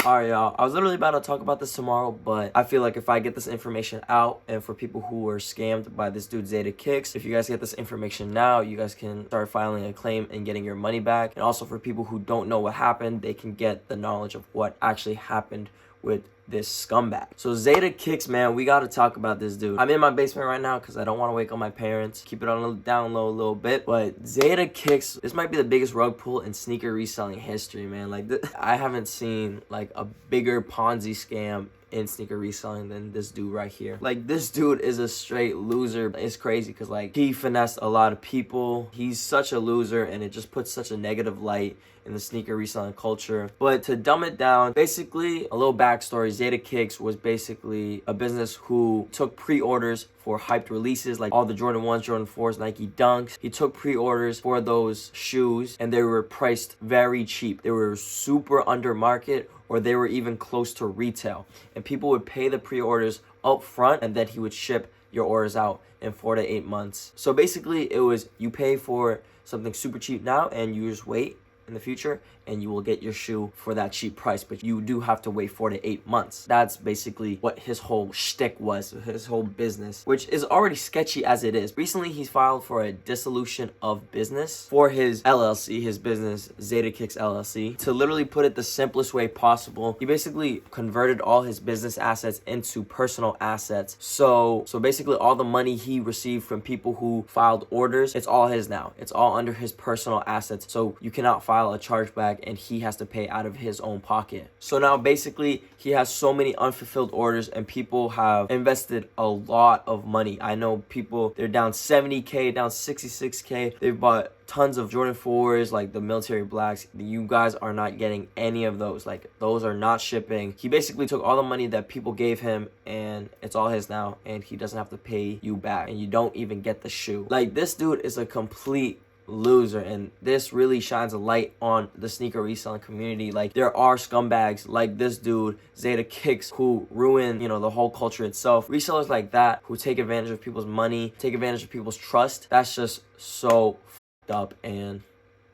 Alright, y'all. I was literally about to talk about this tomorrow, but I feel like if I get this information out, and for people who were scammed by this dude Zadehkicks, if you guys get this information now, you guys can start filing a claim and getting your money back. And also for people who don't know what happened, they can get the knowledge of what actually happened with this scumbag. So Zadehkicks, man, we gotta talk about this dude. I'm in my basement right now because I don't want to wake up my parents. Keep it on a down low a little bit. But Zadehkicks, this might be the biggest rug pull in sneaker reselling history, man. Like, I haven't seen like a bigger Ponzi scam in sneaker reselling than this dude right here. Like, this dude is a straight loser. It's crazy because like he finessed a lot of people. He's such a loser, and it just puts such a negative light in the sneaker reselling culture. But to dumb it down, basically a little backstory, Zadehkicks was basically a business who took pre-orders for hyped releases like all the Jordan 1s, Jordan 4s, Nike Dunks. He took pre-orders for those shoes and they were priced very cheap. They were super under market, or they were even close to retail. And people would pay the pre-orders up front, and then he would ship your orders out in 4 to 8 months. So basically it was, you pay for something super cheap now and you just wait in the future and you will get your shoe for that cheap price, but you do have to wait 4 to 8 months. That's basically what his whole shtick was, his whole business, which is already sketchy as it is. Recently, he's filed for a dissolution of business for his LLC, his business, Zadehkicks LLC. To literally put it the simplest way possible, he basically converted all his business assets into personal assets. So basically all the money he received from people who filed orders, it's all his now. It's all under his personal assets. So you cannot file a chargeback and he has to pay out of his own pocket. So now basically he has so many unfulfilled orders and people have invested a lot of money. I know people, they're down 70K, down 66K. They've bought tons of Jordan 4s, like the military blacks. You guys are not getting any of those. Like, those are not shipping. He basically took all the money that people gave him and it's all his now, and he doesn't have to pay you back, and you don't even get the shoe. Like, this dude is a complete loser, and this really shines a light on the sneaker reselling community. Like, there are scumbags like this dude Zadehkicks who ruin, you know, the whole culture itself. Resellers like that who take advantage of people's money, take advantage of people's trust, that's just so f***ed up, and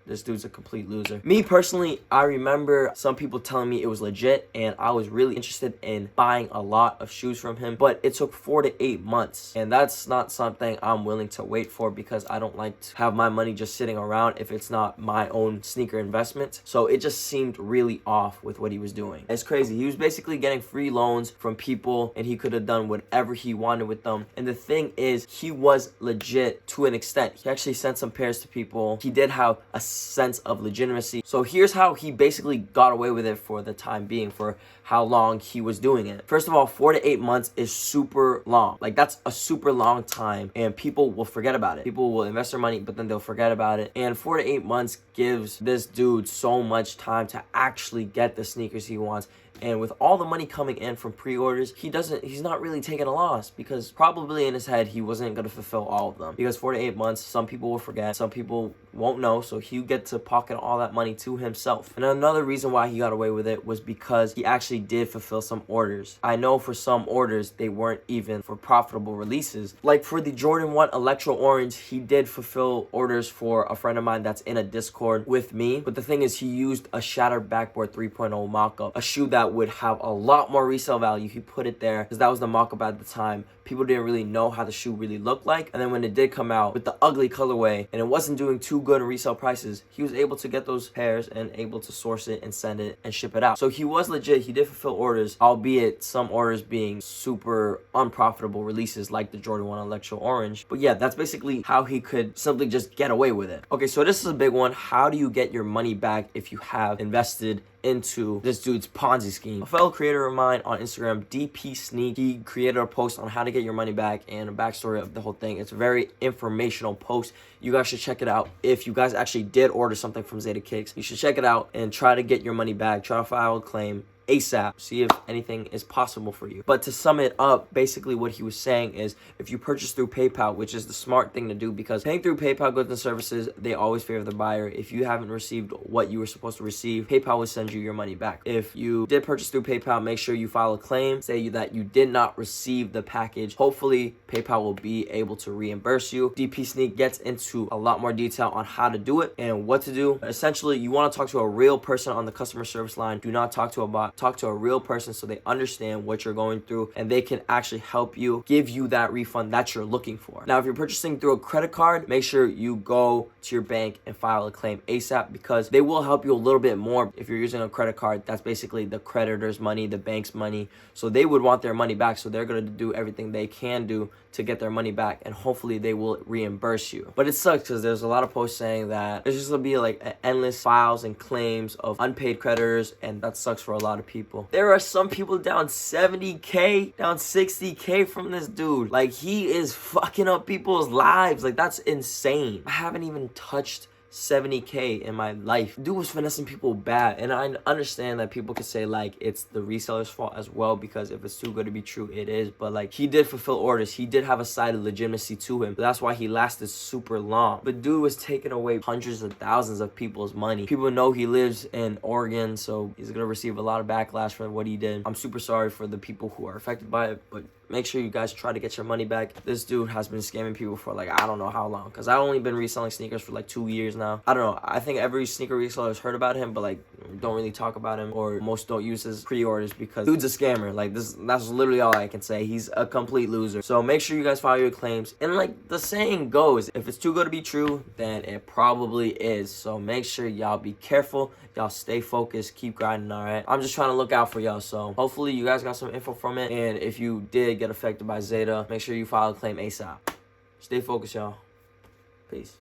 this dude's a complete loser. Me personally, I remember some people telling me it was legit, and I was really interested in buying a lot of shoes from him, but it took 4 to 8 months, and that's not something I'm willing to wait for because I don't like to have my money just sitting around if it's not my own sneaker investment. So it just seemed really off with what he was doing. It's crazy. He was basically getting free loans from people, and he could have done whatever he wanted with them. And the thing is, he was legit to an extent. He actually sent some pairs to people. He did have a sense of legitimacy. So here's how he basically got away with it for the time being, for how long he was doing it. First of all, 4 to 8 months is super long. Like, that's a super long time, and people will forget about it. People will invest their money, but then they'll forget about it. And 4 to 8 months gives this dude so much time to actually get the sneakers he wants. And with all the money coming in from pre-orders, he's not really taking a loss, because probably in his head he wasn't going to fulfill all of them, because 4 to 8 months, some people will forget, some people won't know, so he'll get to pocket all that money to himself. And another reason why he got away with it was because he actually did fulfill some orders. I know for some orders they weren't even for profitable releases. Like for the Jordan 1 Electro Orange, he did fulfill orders for a friend of mine that's in a Discord with me, but the thing is, he used a Shattered Backboard 3.0 mock-up, a shoe that would have a lot more resale value. He put it there because that was the mock-up at the time. People didn't really know how the shoe really looked like, and then when it did come out with the ugly colorway and it wasn't doing too good in resale prices, he was able to get those pairs and able to source it and send it and ship it out. So he was legit. He did fulfill orders, albeit some orders being super unprofitable releases like the Jordan 1 Electro Orange. But yeah, that's basically how he could simply just get away with it. Okay, so this is a big one. How do you get your money back if you have invested into this dude's Ponzi scheme? A fellow creator of mine on Instagram, DP Sneak, he created a post on how to get your money back and a backstory of the whole thing. It's a very informational post. You guys should check it out. If you guys actually did order something from Zadehkicks, you should check it out and try to get your money back. Try to file a claim ASAP. See if anything is possible for you. But to sum it up, basically what he was saying is, if you purchase through PayPal, which is the smart thing to do, because paying through PayPal goods and services, they always favor the buyer. If you haven't received what you were supposed to receive, PayPal will send you your money back. If you did purchase through PayPal, make sure you file a claim, say that you did not receive the package. Hopefully PayPal will be able to reimburse you. DP Sneak gets into a lot more detail on how to do it and what to do. Essentially, you want to talk to a real person on the customer service line. Do not talk to a bot. talk to a real person so they understand what you're going through and they can actually help you, give you that refund that you're looking for. Now, if you're purchasing through a credit card, make sure you go to your bank and file a claim ASAP, because they will help you a little bit more. If you're using a credit card, that's basically the creditor's money, the bank's money. So they would want their money back. So they're going to do everything they can do to get their money back, and hopefully they will reimburse you. But it sucks because there's a lot of posts saying that there's just going to be like endless files and claims of unpaid creditors, and that sucks for a lot of people. There are some people down 70K, down 60K from this dude. Like, he is fucking up people's lives. Like, that's insane. I haven't even touched 70K in my life. Dude was finessing people bad, and I understand that people could say like it's the reseller's fault as well, because if it's too good to be true, it is. But like, he did fulfill orders, he did have a side of legitimacy to him, but that's why he lasted super long. But dude was taking away hundreds of thousands of people's money. People know he lives in Oregon, so he's gonna receive a lot of backlash for what he did. I'm super sorry for the people who are affected by it, but make sure you guys try to get your money back. This dude has been scamming people for like, I don't know how long, because I've only been reselling sneakers for like 2 years now. I don't know, I think every sneaker reseller has heard about him, but like don't really talk about him, or most don't use his pre-orders, because dude's a scammer. Like, that's literally all I can say. He's a complete loser. So make sure you guys file your claims. And like the saying goes, if it's too good to be true, then it probably is. So make sure y'all be careful, y'all stay focused, keep grinding. All right, I'm just trying to look out for y'all, so hopefully you guys got some info from it. And if you did get affected by Zeta, make sure you file a claim ASAP. Stay focused, y'all. Peace.